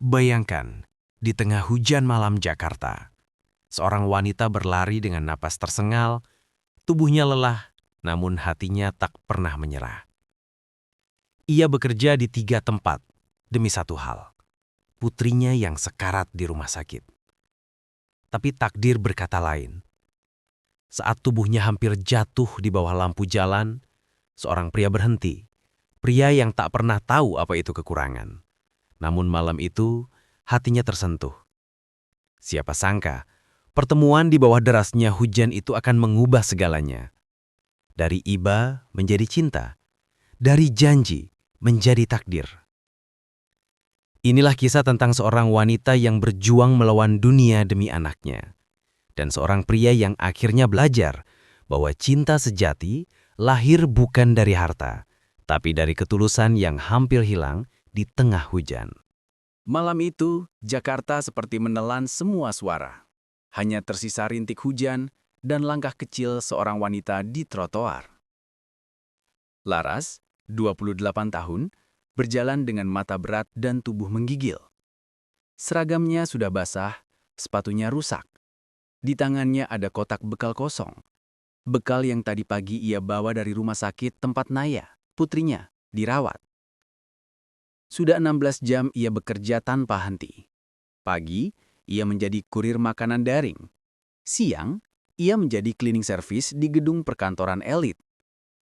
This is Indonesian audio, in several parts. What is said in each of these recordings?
Bayangkan, di tengah hujan malam Jakarta, seorang wanita berlari dengan napas tersengal, tubuhnya lelah, namun hatinya tak pernah menyerah. Ia bekerja di 3 tempat, demi satu hal, putrinya yang sekarat di rumah sakit. Tapi takdir berkata lain. Saat tubuhnya hampir jatuh di bawah lampu jalan, seorang pria berhenti. Pria yang tak pernah tahu apa itu kekurangan. Namun malam itu, hatinya tersentuh. Siapa sangka, pertemuan di bawah derasnya hujan itu akan mengubah segalanya. Dari iba menjadi cinta, dari janji menjadi takdir. Inilah kisah tentang seorang wanita yang berjuang melawan dunia demi anaknya. Dan seorang pria yang akhirnya belajar bahwa cinta sejati lahir bukan dari harta, tapi dari ketulusan yang hampir hilang di tengah hujan. Malam itu, Jakarta seperti menelan semua suara. Hanya tersisa rintik hujan dan langkah kecil seorang wanita di trotoar. Laras, 28 tahun, berjalan dengan mata berat dan tubuh menggigil. Seragamnya sudah basah, sepatunya rusak. Di tangannya ada kotak bekal kosong. Bekal yang tadi pagi ia bawa dari rumah sakit tempat Naya, putrinya, dirawat. Sudah 16 jam ia bekerja tanpa henti. Pagi, ia menjadi kurir makanan daring. Siang, ia menjadi cleaning service di gedung perkantoran elit.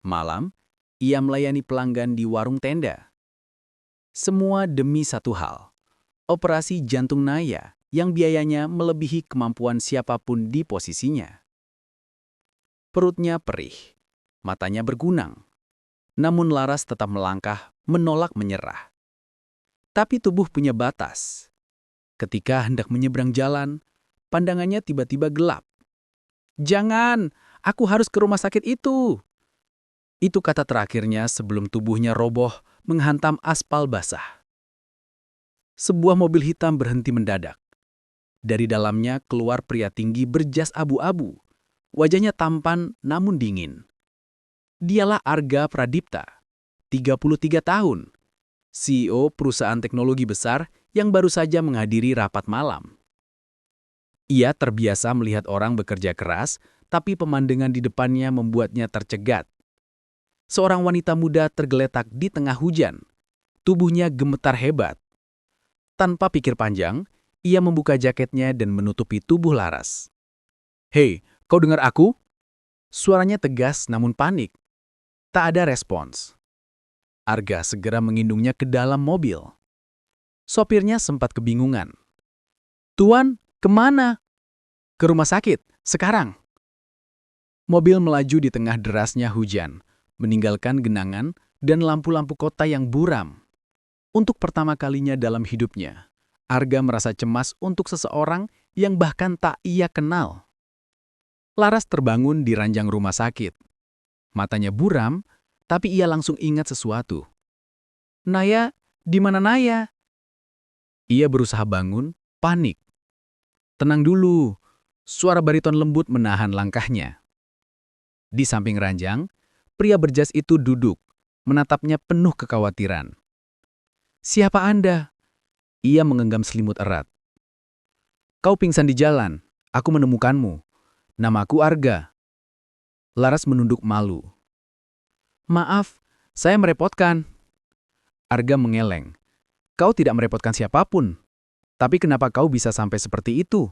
Malam, ia melayani pelanggan di warung tenda. Semua demi satu hal, operasi jantung Naya yang biayanya melebihi kemampuan siapapun di posisinya. Perutnya perih, matanya bergunang. Namun Laras tetap melangkah, menolak menyerah. Tapi tubuh punya batas. Ketika hendak menyeberang jalan, pandangannya tiba-tiba gelap. "Jangan, aku harus ke rumah sakit itu." Itu kata terakhirnya sebelum tubuhnya roboh menghantam aspal basah. Sebuah mobil hitam berhenti mendadak. Dari dalamnya keluar pria tinggi berjas abu-abu. Wajahnya tampan namun dingin. Dialah Arga Pradipta, 33 tahun, CEO perusahaan teknologi besar yang baru saja menghadiri rapat malam. Ia terbiasa melihat orang bekerja keras, tapi pemandangan di depannya membuatnya tercegat. Seorang wanita muda tergeletak di tengah hujan. Tubuhnya gemetar hebat. Tanpa pikir panjang, ia membuka jaketnya dan menutupi tubuh Laras. "Hei, kau dengar aku?" Suaranya tegas namun panik. Tak ada respons. Arga segera mengindungnya ke dalam mobil. Sopirnya sempat kebingungan. "Tuan, kemana?" "Ke rumah sakit, sekarang." Mobil melaju di tengah derasnya hujan, meninggalkan genangan dan lampu-lampu kota yang buram. Untuk pertama kalinya dalam hidupnya, Arga merasa cemas untuk seseorang yang bahkan tak ia kenal. Laras terbangun di ranjang rumah sakit. Matanya buram, tapi ia langsung ingat sesuatu. "Naya, di mana Naya?" Ia berusaha bangun, panik. "Tenang dulu." Suara bariton lembut menahan langkahnya. Di samping ranjang, pria berjas itu duduk, menatapnya penuh kekhawatiran. "Siapa Anda?" Ia menggenggam selimut erat. "Kau pingsan di jalan. Aku menemukanmu. Namaku Arga." Laras menunduk malu. "Maaf, saya merepotkan." Arga mengeleng. "Kau tidak merepotkan siapapun. Tapi kenapa kau bisa sampai seperti itu?"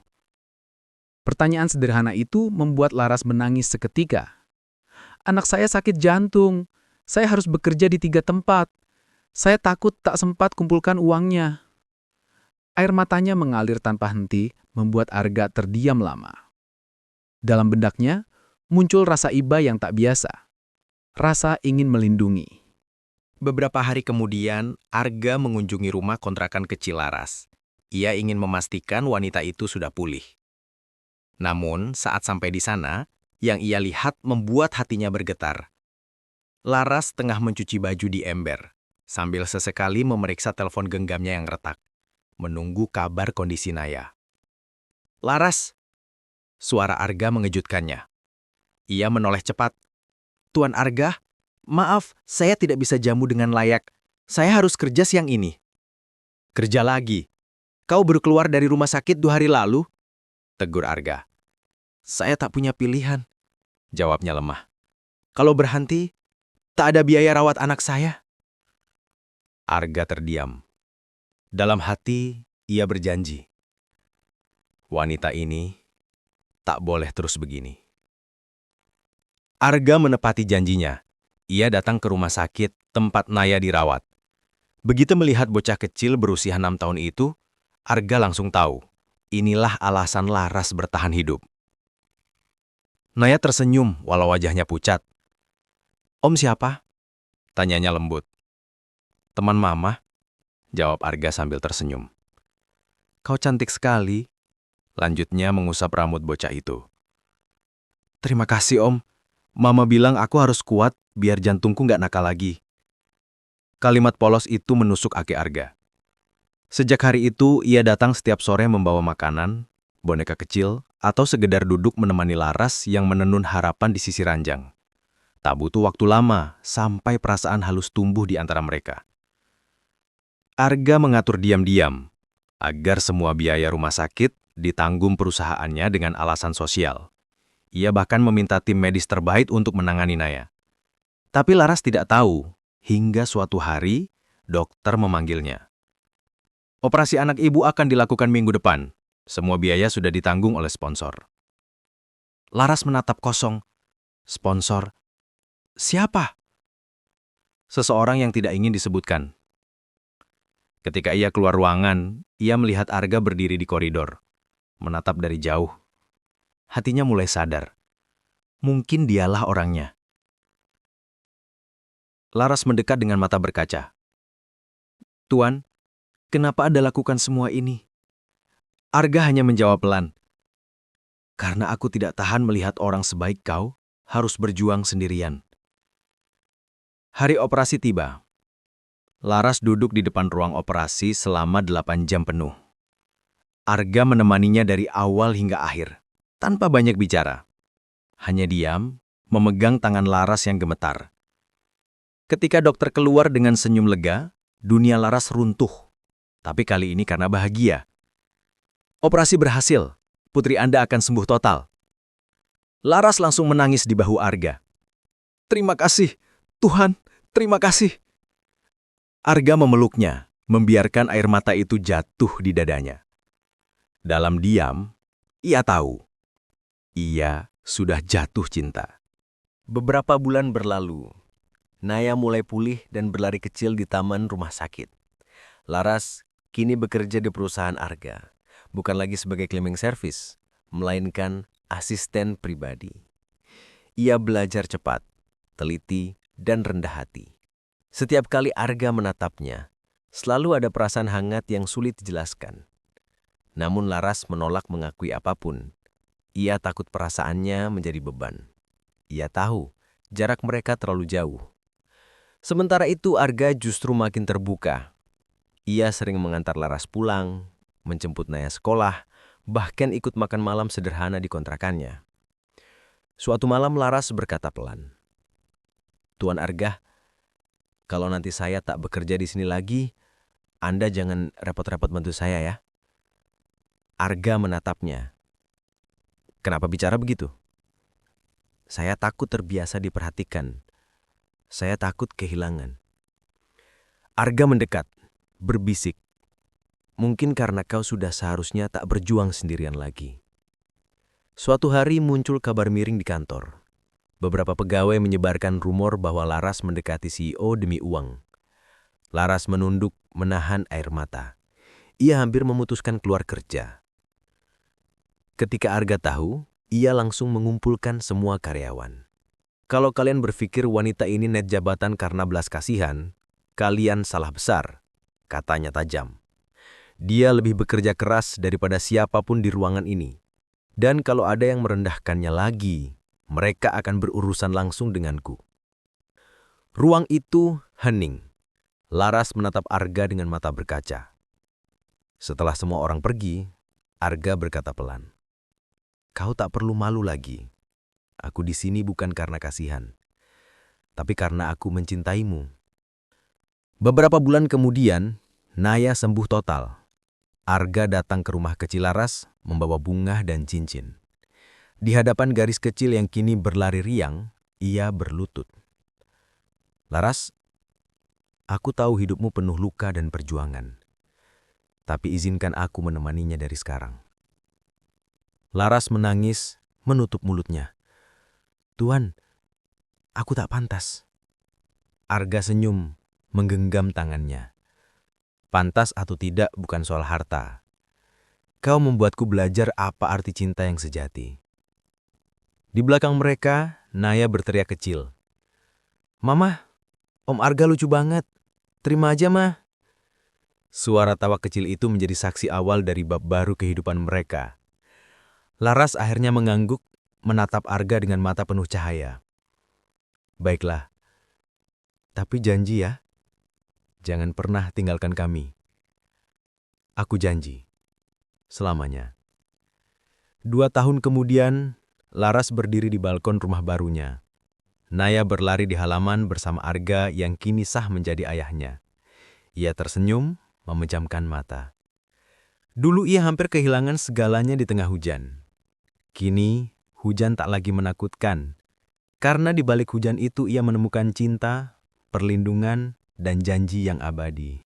Pertanyaan sederhana itu membuat Laras menangis seketika. "Anak saya sakit jantung. Saya harus bekerja di 3 tempat. Saya takut tak sempat kumpulkan uangnya." Air matanya mengalir tanpa henti, membuat Arga terdiam lama. Dalam bendaknya, muncul rasa iba yang tak biasa. Rasa ingin melindungi. Beberapa hari kemudian, Arga mengunjungi rumah kontrakan kecil Laras. Ia ingin memastikan wanita itu sudah pulih. Namun, saat sampai di sana, yang ia lihat membuat hatinya bergetar. Laras tengah mencuci baju di ember, sambil sesekali memeriksa telepon genggamnya yang retak, menunggu kabar kondisi Naya. "Laras!" Suara Arga mengejutkannya. Ia menoleh cepat. "Tuan Arga, maaf, saya tidak bisa jamu dengan layak. Saya harus kerja siang ini." "Kerja lagi. Kau baru keluar dari rumah sakit 2 hari lalu? Tegur Arga. Saya tak punya pilihan, jawabnya lemah. Kalau berhenti, tak ada biaya rawat anak saya. Arga terdiam. Dalam hati, ia berjanji. Wanita ini tak boleh terus begini. Arga menepati janjinya. Ia datang ke rumah sakit tempat Naya dirawat. Begitu melihat bocah kecil berusia 6 tahun itu, Arga langsung tahu, inilah alasan Laras bertahan hidup. Naya tersenyum walau wajahnya pucat. Om siapa? Tanyanya lembut. Teman mama, jawab Arga sambil tersenyum. Kau cantik sekali, lanjutnya mengusap rambut bocah itu. Terima kasih om, mama bilang aku harus kuat biar jantungku nggak nakal lagi. Kalimat polos itu menusuk hati Arga. Sejak hari itu, ia datang setiap sore membawa makanan, boneka kecil, atau sekedar duduk menemani Laras yang menenun harapan di sisi ranjang. Tak butuh waktu lama sampai perasaan halus tumbuh di antara mereka. Arga mengatur diam-diam agar semua biaya rumah sakit ditanggung perusahaannya dengan alasan sosial. Ia bahkan meminta tim medis terbaik untuk menangani Naya. Tapi Laras tidak tahu hingga suatu hari dokter memanggilnya. Operasi anak ibu akan dilakukan minggu depan. Semua biaya sudah ditanggung oleh sponsor. Laras menatap kosong. Sponsor? Siapa? Seseorang yang tidak ingin disebutkan. Ketika ia keluar ruangan, ia melihat Arga berdiri di koridor, menatap dari jauh. Hatinya mulai sadar. Mungkin dialah orangnya. Laras mendekat dengan mata berkaca. Tuan, kenapa Anda lakukan semua ini? Arga hanya menjawab pelan. Karena aku tidak tahan melihat orang sebaik kau harus berjuang sendirian. Hari operasi tiba. Laras duduk di depan ruang operasi selama 8 jam penuh. Arga menemaninya dari awal hingga akhir, tanpa banyak bicara. Hanya diam, memegang tangan Laras yang gemetar. Ketika dokter keluar dengan senyum lega, dunia Laras runtuh. Tapi kali ini karena bahagia. Operasi berhasil, putri Anda akan sembuh total. Laras langsung menangis di bahu Arga. Terima kasih, Tuhan, terima kasih. Arga memeluknya, membiarkan air mata itu jatuh di dadanya. Dalam diam, ia tahu. Ia sudah jatuh cinta. Beberapa bulan berlalu, Naya mulai pulih dan berlari kecil di taman rumah sakit. Laras kini bekerja di perusahaan Arga, bukan lagi sebagai cleaning service, melainkan asisten pribadi. Ia belajar cepat, teliti, dan rendah hati. Setiap kali Arga menatapnya, selalu ada perasaan hangat yang sulit dijelaskan. Namun Laras menolak mengakui apapun. Ia takut perasaannya menjadi beban. Ia tahu jarak mereka terlalu jauh. Sementara itu Arga justru makin terbuka. Ia sering mengantar Laras pulang, menjemput Naya sekolah, bahkan ikut makan malam sederhana di kontrakannya. Suatu malam Laras berkata pelan, Tuan Arga, kalau nanti saya tak bekerja di sini lagi, Anda jangan repot-repot bantu saya ya. Arga menatapnya. Kenapa bicara begitu? Saya takut terbiasa diperhatikan. Saya takut kehilangan. Arga mendekat, berbisik. Mungkin karena kau sudah seharusnya tak berjuang sendirian lagi. Suatu hari muncul kabar miring di kantor. Beberapa pegawai menyebarkan rumor bahwa Laras mendekati CEO demi uang. Laras menunduk, menahan air mata. Ia hampir memutuskan keluar kerja. Ketika Arga tahu, ia langsung mengumpulkan semua karyawan. Kalau kalian berpikir wanita ini naik jabatan karena belas kasihan, kalian salah besar, katanya tajam. Dia lebih bekerja keras daripada siapapun di ruangan ini. Dan kalau ada yang merendahkannya lagi, mereka akan berurusan langsung denganku. Ruang itu hening. Laras menatap Arga dengan mata berkaca. Setelah semua orang pergi, Arga berkata pelan, Kau tak perlu malu lagi. Aku di sini bukan karena kasihan, tapi karena aku mencintaimu. Beberapa bulan kemudian, Naya sembuh total. Arga datang ke rumah kecil Laras membawa bunga dan cincin. Di hadapan garis kecil yang kini berlari riang, ia berlutut. Laras, aku tahu hidupmu penuh luka dan perjuangan. Tapi izinkan aku menemaninya dari sekarang. Laras menangis, menutup mulutnya. Tuan, aku tak pantas. Arga senyum, menggenggam tangannya. Pantas atau tidak bukan soal harta. Kau membuatku belajar apa arti cinta yang sejati. Di belakang mereka, Naya berteriak kecil. Mama, Om Arga lucu banget. Terima aja, Mah. Suara tawa kecil itu menjadi saksi awal dari bab baru kehidupan mereka. Laras akhirnya mengangguk, menatap Arga dengan mata penuh cahaya. Baiklah, tapi janji ya, jangan pernah tinggalkan kami. Aku janji, selamanya. 2 tahun kemudian, Laras berdiri di balkon rumah barunya. Naya berlari di halaman bersama Arga yang kini sah menjadi ayahnya. Ia tersenyum, memejamkan mata. Dulu ia hampir kehilangan segalanya di tengah hujan. Kini, hujan tak lagi menakutkan. Karena di balik hujan itu ia menemukan cinta, perlindungan, dan janji yang abadi.